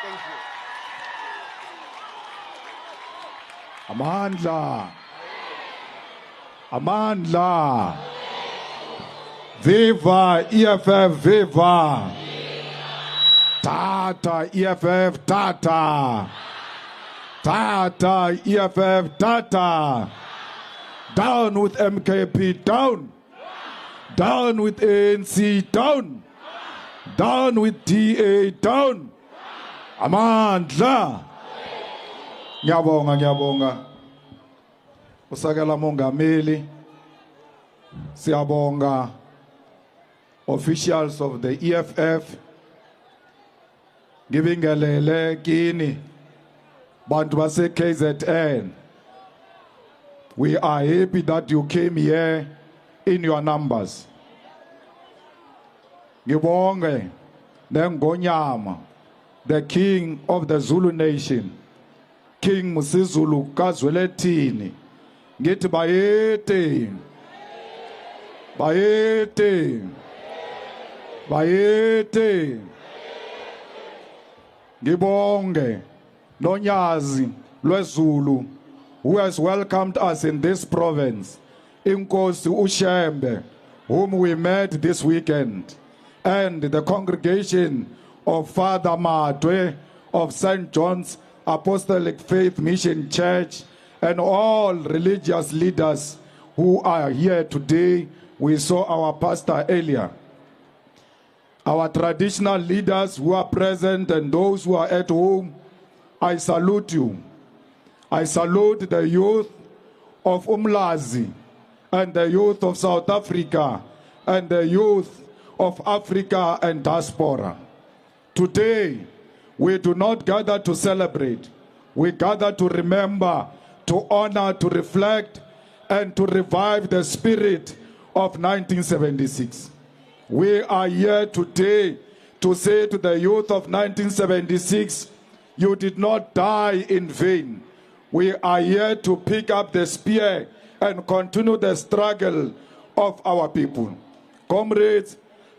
Thank you. Amandla. Amandla. Viva EFF, viva. Tata EFF, tata. Tata EFF, tata. Down with MKP, down. Down with ANC, down. Down with DA, down. Amandla. Ngiyabonga, ngiyabonga. Usakela mongameli. Siyabonga officials of the EFF. Ngibingelele kini bantu base KZN. We are happy that you came here in your numbers. Ngibonge neNgonyama, the king of the Zulu nation, King Musizulu Kazwelethini. Ngithi bayete. Bayete. Bayete. Ngibonge Nonyazi lweZulu, who has welcomed us in this province, Inkosi Ushembe, whom we met this weekend, and the congregation of Father Matwe of St. John's Apostolic Faith Mission Church, and all religious leaders who are here today. We saw our pastor earlier. Our traditional leaders who are present and those who are at home, I salute you. I salute the youth of Umlazi and the youth of South Africa and the youth of Africa and diaspora. Today, we do not gather to celebrate. We gather to remember, to honor, to reflect, and to revive the spirit of 1976. We are here today to say to the youth of 1976, you did not die in vain. We are here to pick up the spear and continue the struggle of our people. Comrades,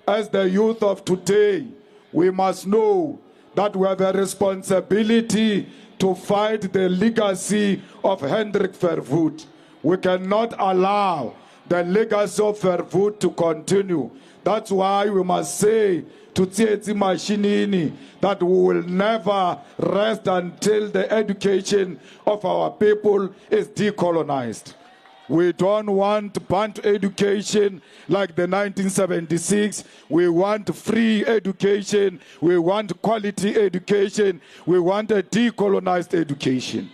as the youth of today, we must know that we have a responsibility to fight the legacy of Hendrik Verwoerd. We cannot allow the legacy of Verwoerd to continue. That's why we must say to Tsietsi Mashinini that we will never rest until the education of our people is decolonized. We don't want blunt education like the 1976. We want free education. We want quality education. We want a decolonized education.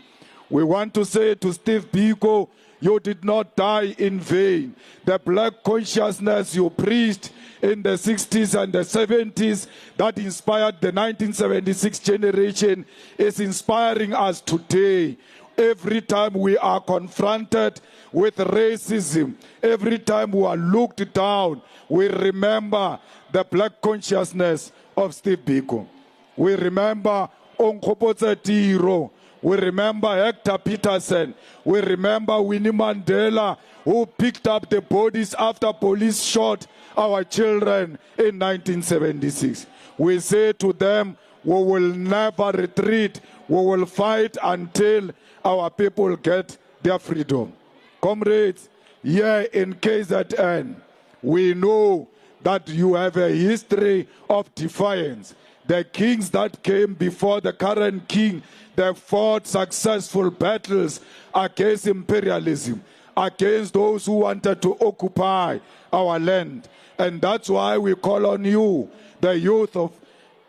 We want to say to Steve Biko, you did not die in vain. The black consciousness you preached in the 60s and the 70s that inspired the 1976 generation is inspiring us today. Every time we are confronted with racism, every time we are looked down, we remember the black consciousness of Steve Biko. We remember Onkgopotse Tiro. We remember Hector Peterson. We remember Winnie Mandela, who picked up the bodies after police shot our children in 1976. We say to them, we will never retreat. We will fight until our people get their freedom. Comrades, here in KZN, we know that you have a history of defiance. The kings that came before the current king, they fought successful battles against imperialism, against those who wanted to occupy our land. And that's why we call on you, the youth of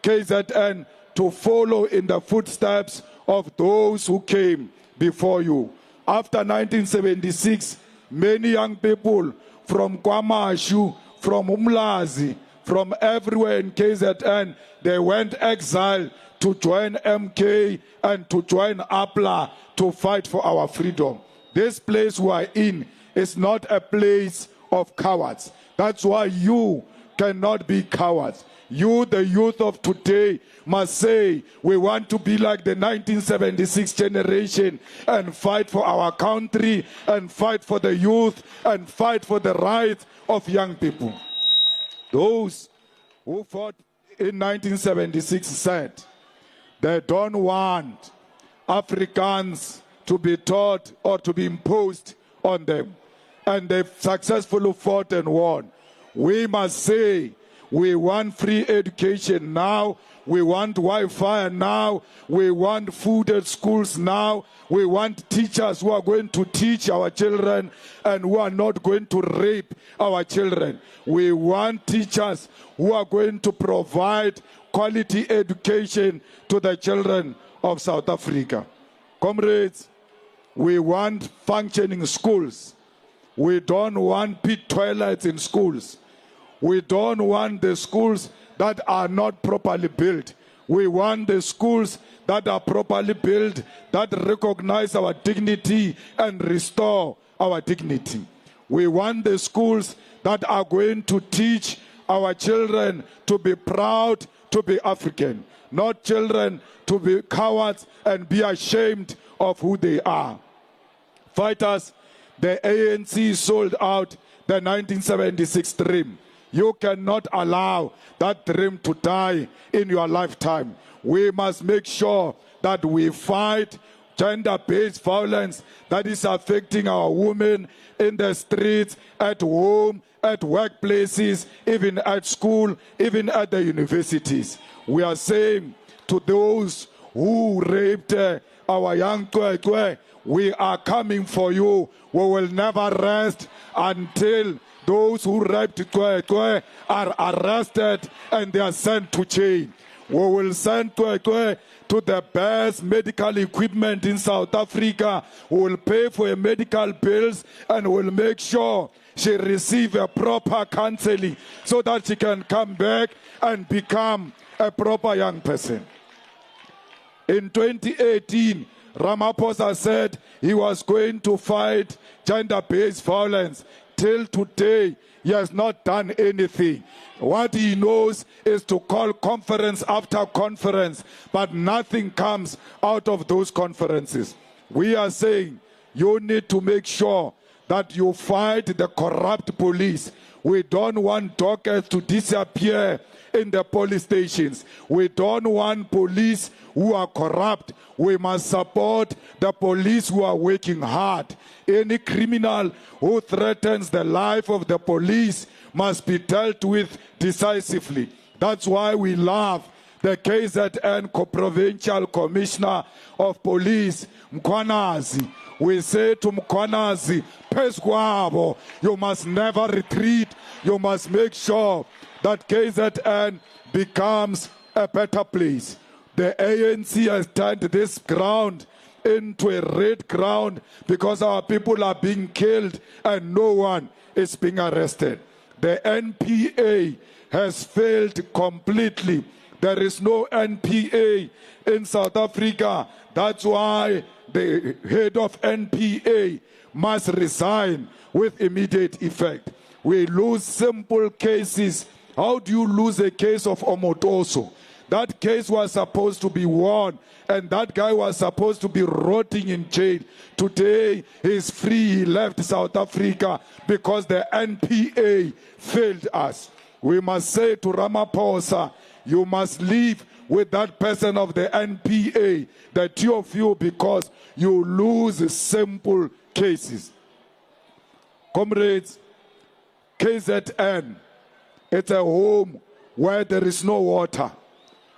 KZN, to follow in the footsteps of those who came before you. After 1976, many young people from Kwamashu, from Umlazi, from everywhere in KZN, they went exile to join MK and to join APLA to fight for our freedom. This place we are in is not a place of cowards. That's why you cannot be cowards. You, the youth of today, must say, we want to be like the 1976 generation and fight for our country and fight for the youth and fight for the rights of young people. Those who fought in 1976 said They don't want Africans to be taught or to be imposed on them. And they've successfully fought and won. We must say, we want free education now. We want Wi-Fi now. We want food at schools now. We want teachers who are going to teach our children and who are not going to rape our children. We want teachers who are going to provide quality education to the children of South Africa. Comrades, we want functioning schools. We don't want pit toilets in schools. We don't want the schools that are not properly built. We want the schools that are properly built, that recognize our dignity and restore our dignity. We want the schools that are going to teach our children to be proud to be African, not children to be cowards and be ashamed of who they are. Fighters, the ANC sold out the 1976 dream. You cannot allow that dream to die in your lifetime. We must make sure that we fight gender-based violence that is affecting our women in the streets, at home, at workplaces, even at school, even at the universities. We are saying to those who raped our young Kwekwe, we are coming for you. We will never rest until those who raped Kwekwe are arrested and they are sent to jail. We will send Kwekwe to the best medical equipment in South Africa. We will pay for her medical bills and will make sure she receives a proper counseling so that she can come back and become a proper young person. In 2018, Ramaphosa said he was going to fight gender-based violence. Till today, he has not done anything. What he knows is to call conference after conference, but nothing comes out of those conferences. We are saying you need to make sure that you fight the corrupt police. We don't want dockets to disappear in the police stations. We don't want police who are corrupt. We must support the police who are working hard. Any criminal who threatens the life of the police must be dealt with decisively. That's why we love the KZN Co-Provincial Commissioner of Police, Mkhwanazi. We say to Mkhwanazi, Pesquabo, you must never retreat. You must make sure that KZN becomes a better place. The ANC has turned this ground into a red ground because our people are being killed and no one is being arrested. The NPA has failed completely. There is no NPA in South Africa. That's why the head of NPA must resign with immediate effect. We lose simple cases. How do you lose a case of Omotoso? That case was supposed to be won, and that guy was supposed to be rotting in jail. Today, he's free. He left South Africa because the NPA failed us. We must say to Ramaphosa, you must leave with that person of the NPA, the two of you, because you lose simple cases. Comrades, KZN, it's a home where there is no water.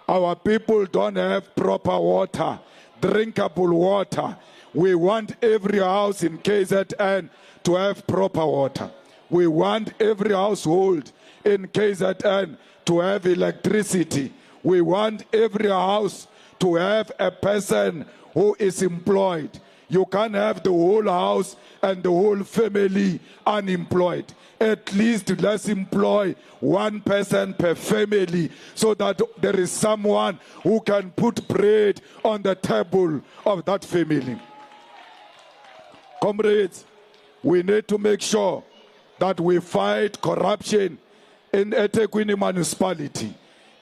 Our people don't have proper water, drinkable water. We want every house in KZN to have proper water. We want every household in KZN to have electricity. We want every house to have a person who is employed. You can't have the whole house and the whole family unemployed. At least let's employ one person per family so that there is someone who can put bread on the table of that family. Comrades, we need to make sure that we fight corruption in eThekwini municipality.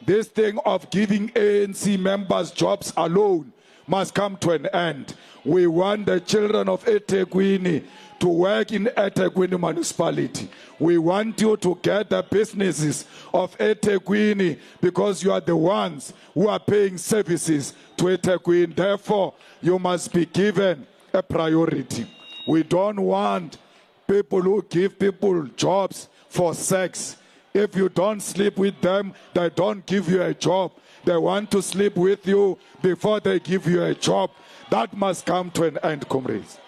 This thing of giving ANC members jobs alone must come to an end. We want the children of eThekwini to work in eThekwini municipality. We want you to get the businesses of eThekwini because you are the ones who are paying services to eThekwini. Therefore, you must be given a priority. We don't want people who give people jobs for sex. If you don't sleep with them, they don't give you a job. They want to sleep with you before they give you a job. That must come to an end, comrades.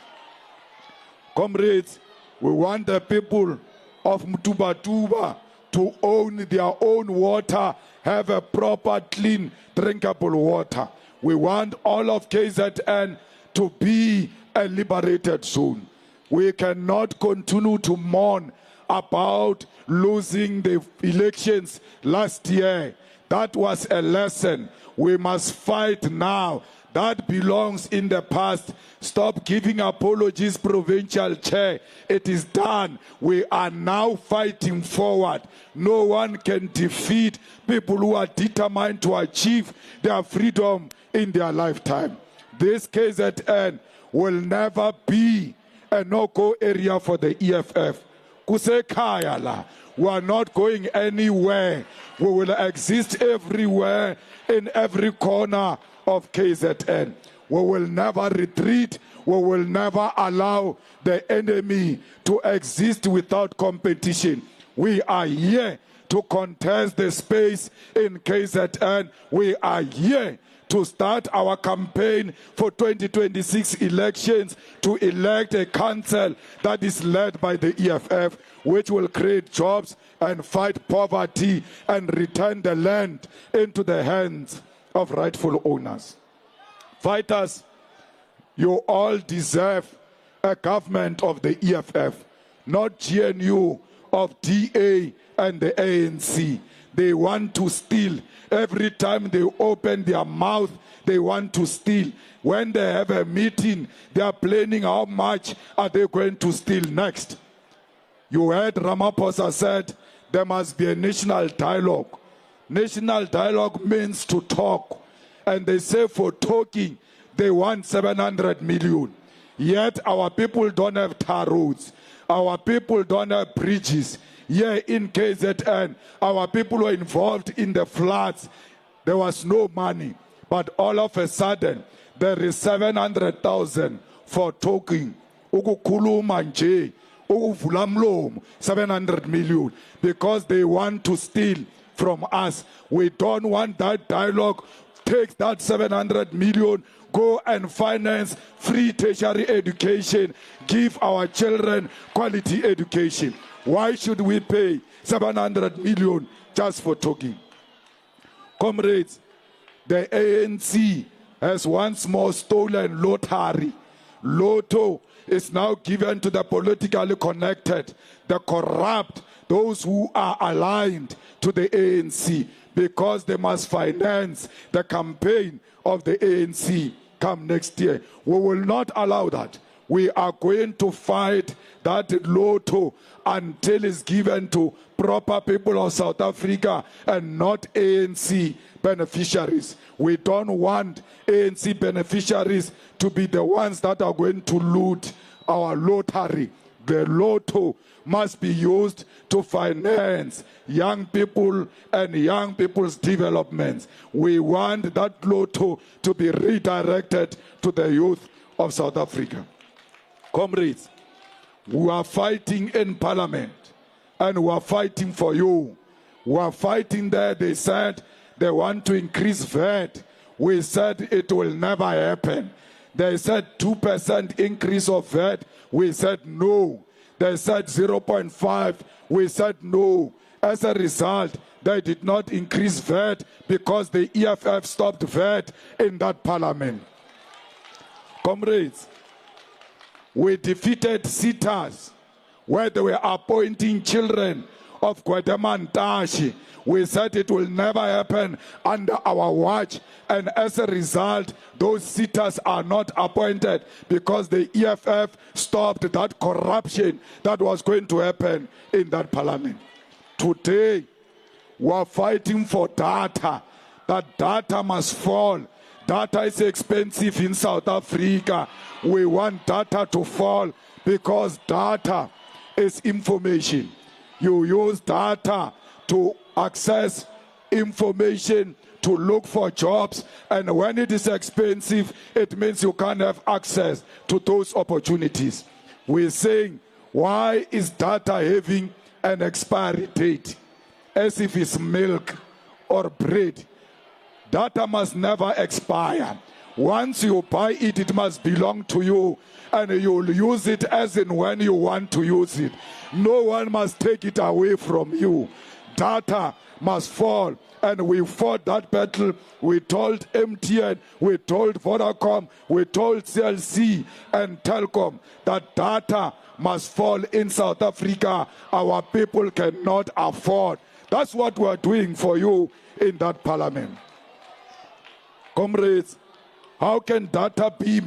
Comrades, we want the people of Mtubatuba to own their own water, have a proper, clean, drinkable water. We want all of KZN to be a liberated zone. We cannot continue to mourn about losing the elections last year. That was a lesson. We must fight now. That belongs in the past. Stop giving apologies, provincial chair. It is done. We are now fighting forward. No one can defeat people who are determined to achieve their freedom in their lifetime. This KZN will never be a no-go area for the EFF. Kusekaya la. We are not going anywhere. We will exist everywhere, in every corner of KZN. We will never retreat. We will never allow the enemy to exist without competition. We are here to contest the space in KZN. We are here to start our campaign for 2026 elections to elect a council that is led by the EFF, which will create jobs and fight poverty and return the land into the hands of rightful owners. Fighters, you all deserve a government of the EFF, not GNU of DA and the ANC. They want to steal. Every time they open their mouth, they want to steal. When they have a meeting, they are planning how much are they going to steal next. You heard Ramaphosa said there must be a national dialogue. National dialogue means to talk. And they say for talking, they want 700 million. Yet our people don't have tar roads. Our people don't have bridges. Here in KZN, our people were involved in the floods. There was no money. But all of a sudden, there is 700,000 for talking. Ukukhuluma nje, ukuvula mlomo, 700 million. Because they want to steal from us. We don't want that dialogue. Take that 700 million, go and finance free tertiary education, give our children quality education. Why should we pay 700 million just for talking? Comrades, the ANC has once more stolen lottery. Lotto is now given to the politically connected, the corrupt, those who are aligned to the ANC, because they must finance the campaign of the ANC come next year. We will not allow that. We are going to fight that lotto until it's given to proper people of South Africa and not ANC beneficiaries. We don't want ANC beneficiaries to be the ones that are going to loot our lottery. The lotto must be used to finance young people and young people's developments. We want that lotto to be redirected to the youth of South Africa. Comrades, we are fighting in Parliament and we are fighting for you. We are fighting there. They said they want to increase VAT. We said it will never happen. They said 2% increase of VAT. We said no. They said 0.5. We said no. As a result, they did not increase VAT because the EFF stopped VAT in that parliament. Comrades, we defeated sitters where they were appointing children of Gwademantashi. We said it will never happen under our watch, and as a result, those sitters are not appointed because the EFF stopped that corruption that was going to happen in that parliament. Today, we are fighting for data. That data must fall. Data is expensive in South Africa. We want data to fall because data is information. You use data to access information to look for jobs, and when it is expensive, it means you can't have access to those opportunities. We're saying, why is data having an expiry date? As if it's milk or bread. Data must never expire. Once you buy it, it must belong to you, and you'll use it as and when you want to use it. No one must take it away from you. Data must fall, and we fought that battle. We told MTN, we told Vodacom, we told CLC and Telkom that data must fall in South Africa. Our people cannot afford. That's what we're doing for you in that parliament. Comrades, how can data be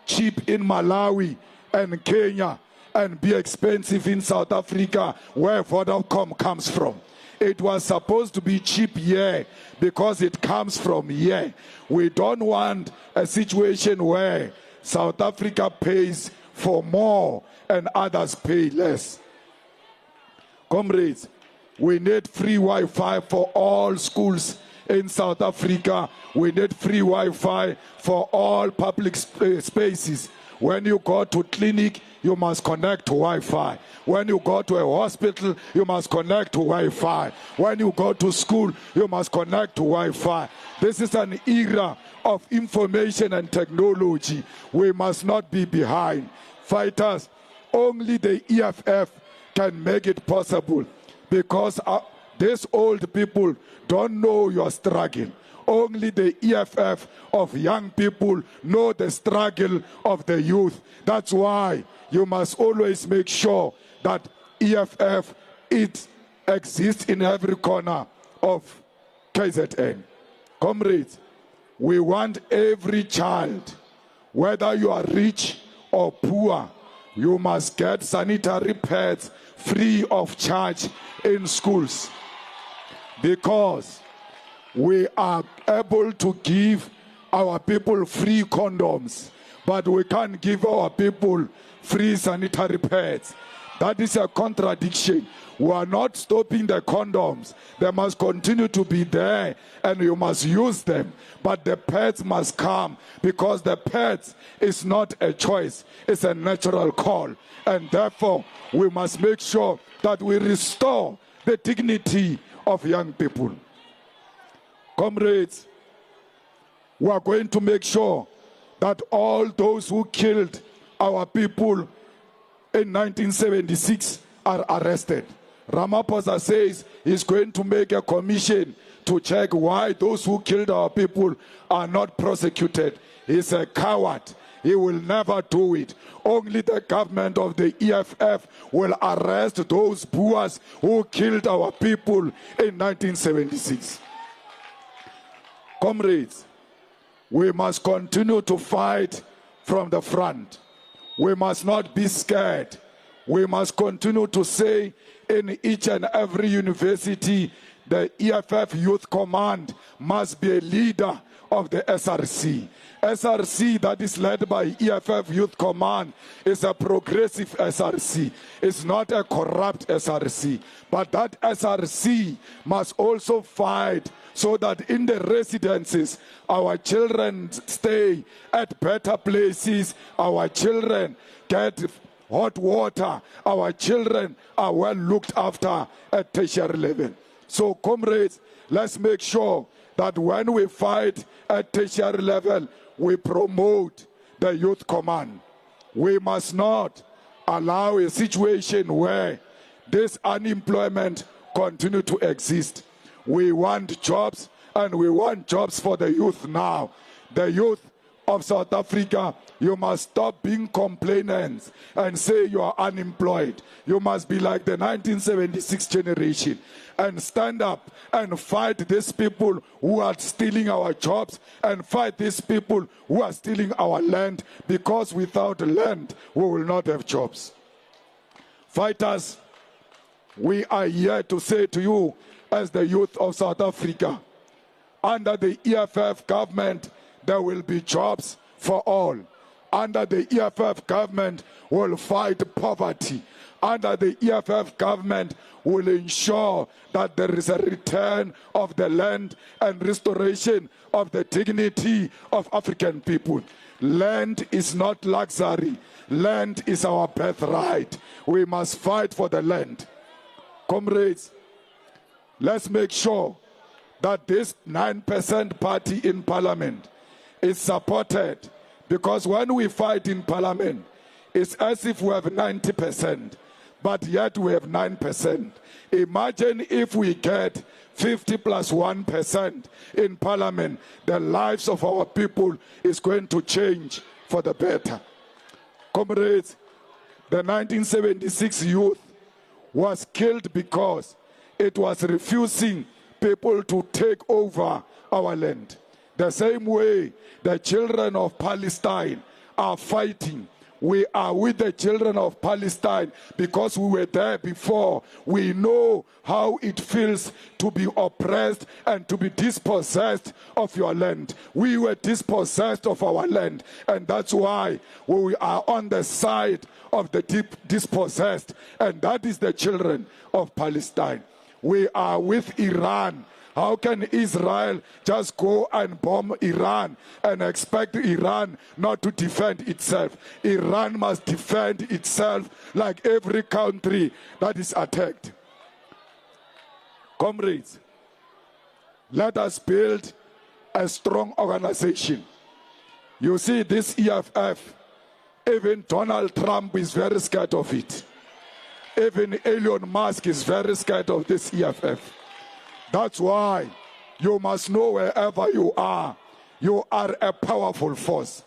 cheap in Malawi and Kenya and be expensive in South Africa, where Vodacom comes from? It was supposed to be cheap here because it comes from here. We don't want a situation where South Africa pays for more and others pay less. Comrades, we need free Wi-Fi for all schools in South Africa. We need free Wi-Fi for all public spaces. When you go to clinic, you must connect to Wi-Fi. When you go to a hospital, you must connect to Wi-Fi. When you go to school, you must connect to Wi-Fi. This is an era of information and technology. We must not be behind. Fighters, only the EFF can make it possible, because these old people don't know your struggle. Only the EFF of young people know the struggle of the youth. That's why you must always make sure that EFF, it exists in every corner of KZN. Comrades, we want every child, whether you are rich or poor, you must get sanitary pads free of charge in schools, because we are able to give our people free condoms, but we can't give our people free sanitary pads. That is a contradiction. We are not stopping the condoms. They must continue to be there, and you must use them. But the pads must come, because the pads is not a choice. It's a natural call. And therefore, we must make sure that we restore the dignity of young people. Comrades, we are going to make sure that all those who killed our people in 1976 are arrested. Ramaphosa says he's going to make a commission to check why those who killed our people are not prosecuted. He's a coward. He will never do it. Only the government of the EFF will arrest those Boers who killed our people in 1976. Comrades, we must continue to fight from the front. We must not be scared. We must continue to say in each and every university, the EFF Youth Command must be a leader of the SRC. SRC that is led by EFF Youth Command is a progressive SRC. It's not a corrupt SRC. But that SRC must also fight so that in the residences, our children stay at better places, our children get hot water, our children are well looked after at tertiary level. So comrades, let's make sure that when we fight at tertiary level, we promote the youth command. We must not allow a situation where this unemployment continue to exist. We want jobs, and we want jobs for the youth now. The youth of South Africa, you must stop being complainants and say you are unemployed. You must be like the 1976 generation and stand up and fight these people who are stealing our jobs, and fight these people who are stealing our land, because without land, we will not have jobs. Fighters, we are here to say to you, as the youth of South Africa, under the EFF government, there will be jobs for all. under the EFF government will fight poverty. Under the EFF government will ensure that there is a return of the land and restoration of the dignity of African people. Land is not luxury. Land is our birthright. We must fight for the land. Comrades, let's make sure that this 9% party in parliament is supported, because when we fight in parliament, it's as if we have 90%, but yet we have 9%. Imagine if we get 50 plus 1% in parliament, the lives of our people is going to change for the better. Comrades, the 1976 youth was killed because it was refusing people to take over our land. The same way the children of Palestine are fighting. We are with the children of Palestine because we were there before. We know how it feels to be oppressed and to be dispossessed of your land. We were dispossessed of our land, and that's why we are on the side of the dispossessed, and that is the children of Palestine. We are with Iran. How can Israel just go and bomb Iran and expect Iran not to defend itself? Iran must defend itself like every country that is attacked. Comrades, let us build a strong organization. You see, this EFF, even Donald Trump is very scared of it. Even Elon Musk is very scared of this EFF. That's why you must know wherever you are a powerful force.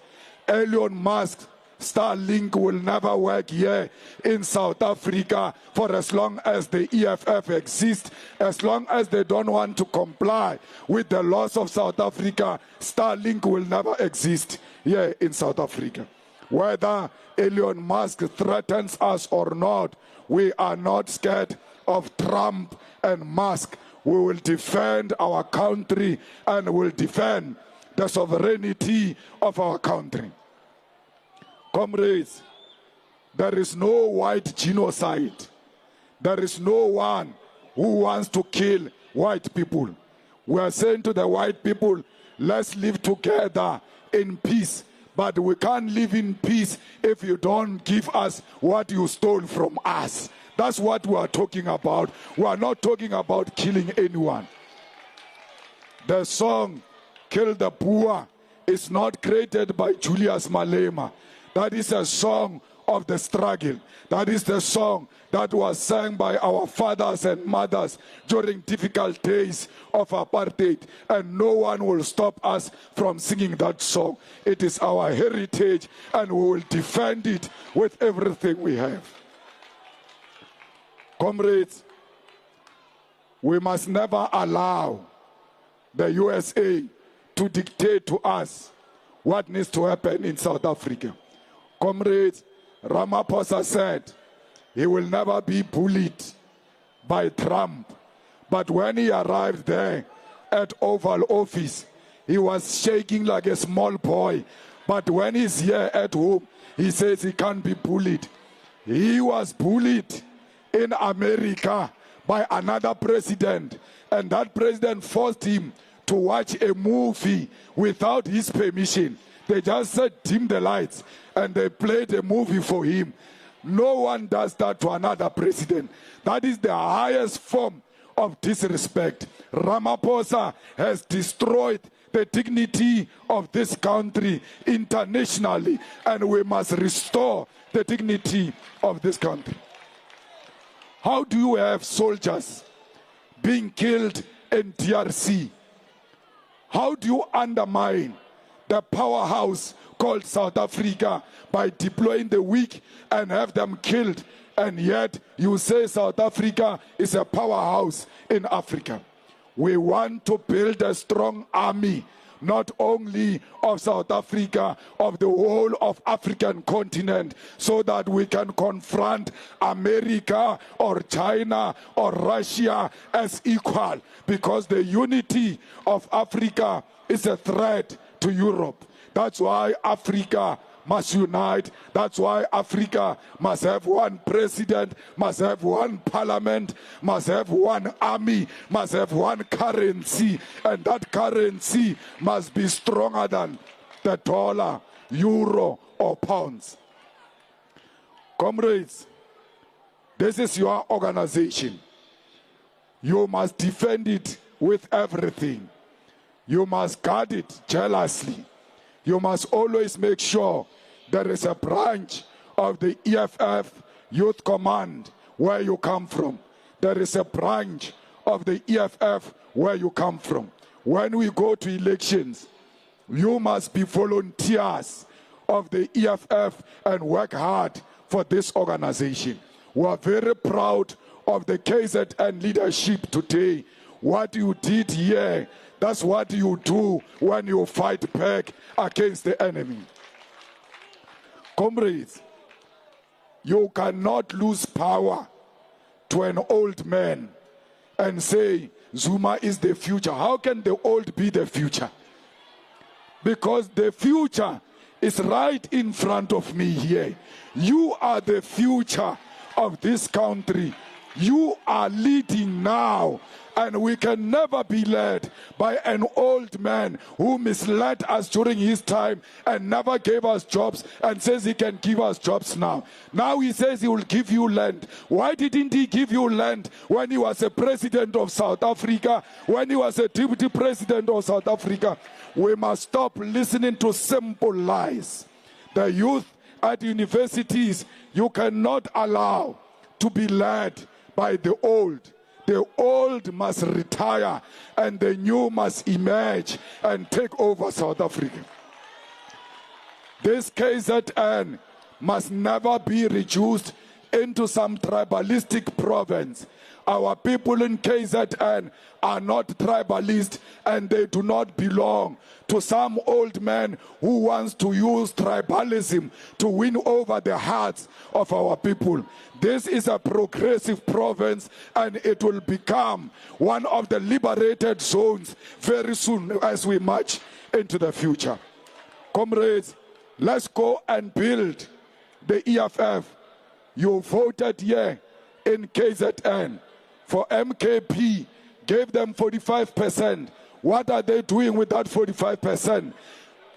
Elon Musk, Starlink will never work here in South Africa for as long as the EFF exists. As long as they don't want to comply with the laws of South Africa, Starlink will never exist here in South Africa. Whether Elon Musk threatens us or not, we are not scared of Trump and Musk. We will defend our country and will defend the sovereignty of our country. Comrades, there is no white genocide. There is no one who wants to kill white people. We are saying to the white people, let's live together in peace. But we can't live in peace if you don't give us what you stole from us. That's what we are talking about. We are not talking about killing anyone. The song, Kill the Boer, is not created by Julius Malema. That is a song of the struggle. That is the song that was sung by our fathers and mothers during difficult days of apartheid. And no one will stop us from singing that song. It is our heritage, and we will defend it with everything we have. Comrades, we must never allow the USA to dictate to us what needs to happen in South Africa. Comrades, Ramaphosa said he will never be bullied by Trump. But when he arrived there at Oval Office, he was shaking like a small boy. But when he's here at home, he says he can't be bullied. He was bullied in America by another president, and that president forced him to watch a movie without his permission. They just said dim the lights and they played a movie for him. No one does that to another president. That is the highest form of disrespect. Ramaphosa has destroyed the dignity of this country internationally, and we must restore the dignity of this country. How do you have soldiers being killed in DRC? How do you undermine the powerhouse called South Africa by deploying the weak and have them killed? And yet you say South Africa is a powerhouse in Africa. We want to build a strong army, not only of South Africa, of the whole of African continent, so that we can confront America or China or Russia as equal, because the unity of Africa is a threat to Europe. That's why Africa must unite. That's why Africa must have one president, must have one parliament, must have one army, must have one currency, and that currency must be stronger than the dollar, euro, or pounds. Comrades, this is your organization. You must defend it with everything. You must guard it jealously. You must always make sure there is a branch of the EFF Youth Command where you come from. There is a branch of the EFF where you come from. When we go to elections, you must be volunteers of the EFF and work hard for this organization. We are very proud of the KZN leadership today. What you did here, that's what you do when you fight back against the enemy. Comrades, you cannot lose power to an old man and say Zuma is the future. How can the old be the future? Because the future is right in front of me here. You are the future of this country. You are leading now, and we can never be led by an old man who misled us during his time and never gave us jobs and says he can give us jobs now. Now he says he will give you land. Why didn't he give you land when he was a president of South Africa, when he was a deputy president of South Africa? We must stop listening to simple lies. The youth at universities, you cannot allow to be led by the old. The old must retire and the new must emerge and take over South Africa. This KZN must never be reduced into some tribalistic province. Our people in KZN are not tribalist, and they do not belong to some old man who wants to use tribalism to win over the hearts of our people. This is a progressive province, and it will become one of the liberated zones very soon as we march into the future. Comrades, let's go and build the EFF. You voted here in KZN for MKP, gave them 45%. What are they doing with that 45%?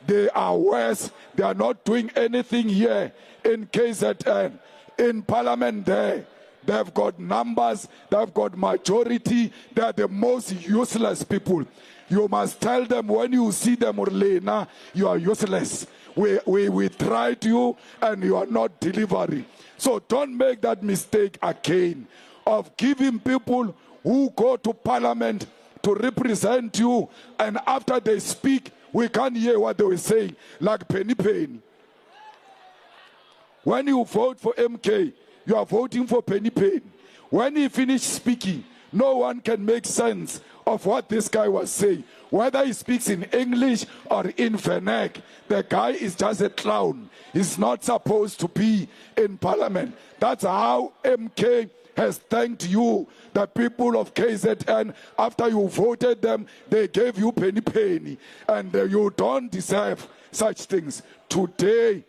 They are worse. They are not doing anything here in KZN. In Parliament there, they've got numbers, they've got majority. They are the most useless people. You must tell them when you see them, Orlena, you are useless. We tried you and you are not delivering. So don't make that mistake again of giving people who go to Parliament to represent you, and after they speak, we can't hear what they were saying, like Penny. When you vote for MK, you are voting for Penny. When he finished speaking, no one can make sense of what this guy was saying. Whether he speaks in English or in Vernac, the guy is just a clown. He's not supposed to be in Parliament. That's how MK has thanked you, the people of KZN. After you voted them, they gave you penny, and you don't deserve such things. Today,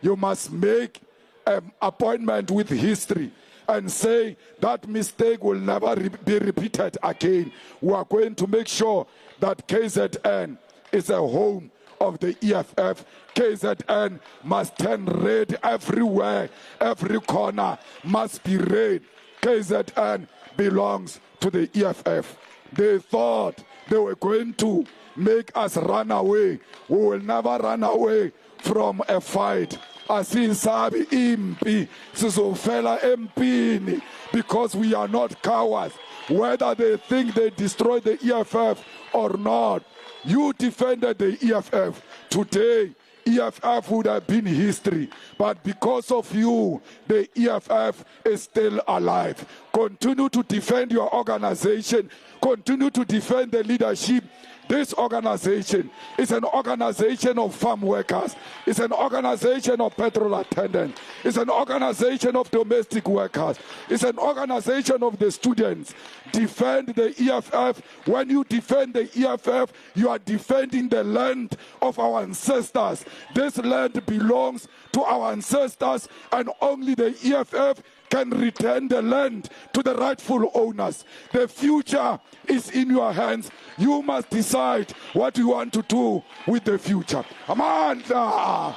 you must make an appointment with history and say that mistake will never be repeated again. We are going to make sure that KZN is a home of the EFF. KZN must turn red everywhere. Every corner must be red. KZN belongs to the EFF. They thought they were going to make us run away. We will never run away from a fight. Asinsabi impi sizofela empini, because we are not cowards. Whether they think they destroyed the EFF or not, you defended the EFF. Today, EFF would have been history, but because of you, the EFF is still alive. Continue to defend your organization. Continue to defend the leadership This organization is an organization of farm workers. It's an organization of petrol attendants. It's an organization of domestic workers. It's an organization of the students. Defend the EFF. When you defend the EFF, you are defending the land of our ancestors. This land belongs to our ancestors, and only the EFF can return the land to the rightful owners. The future is in your hands. You must decide what you want to do with the future. Amandla!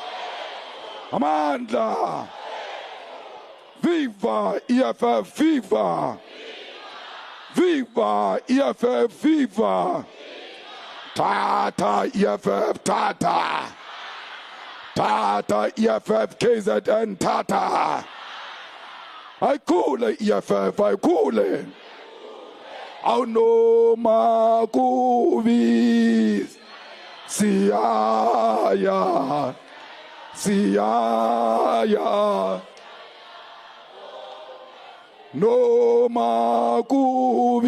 Amandla! Viva EFF, viva! Viva EFF, viva! Tata EFF, tata! Tata EFF, KZN, tata! I call it EFF, I call it. Auno makuvis siaya, siaya. No makuvi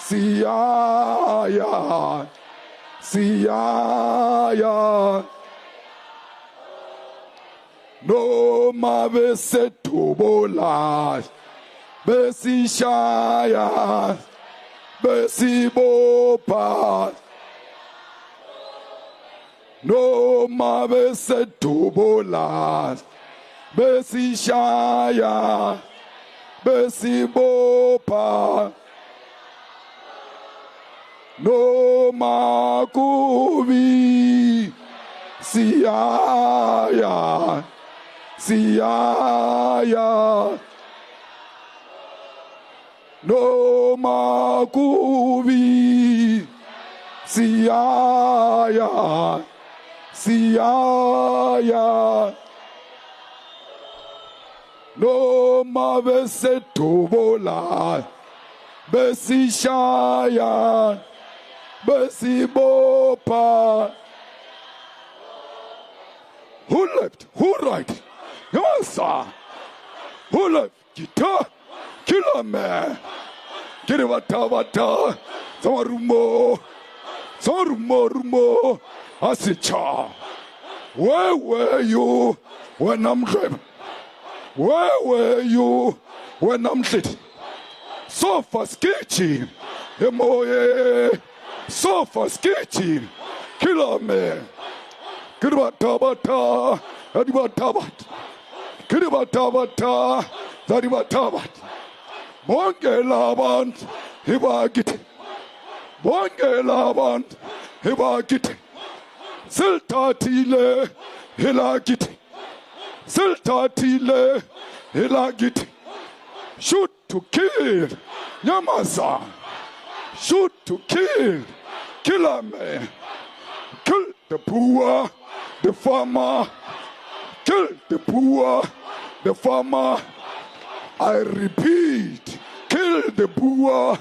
siaya, siaya. No mabesetubola, besishaya, besibopa. No mabesetubola, besishaya, besibopa. No makubi siaya, siaya. No makubi siaya, siaya. No mabesetubola, besishaya, besibopa. Who left? Who right? Yes, sir. Who left? Guitar? Killer man. Get it wata. Some rumo. I said, cha. Where were you when I'm driving? Where were you when I'm lit? Sofa sketchy. Emoye. Sofa sketchy. Killer man. Get it wata. Kiribatabata, Zaribatabat. Bongelabant, Hibagit. Bongelabant, Hibagit. Siltatile, Hilagit. Siltatile, Hilagit. Shoot to kill, Yamasa. Shoot to kill, killer man. Kill the poor, the farmer. Kill the poor, the farmer. I repeat, kill the poor,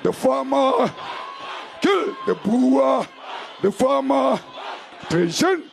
the farmer. Kill the poor, the farmer. Attention.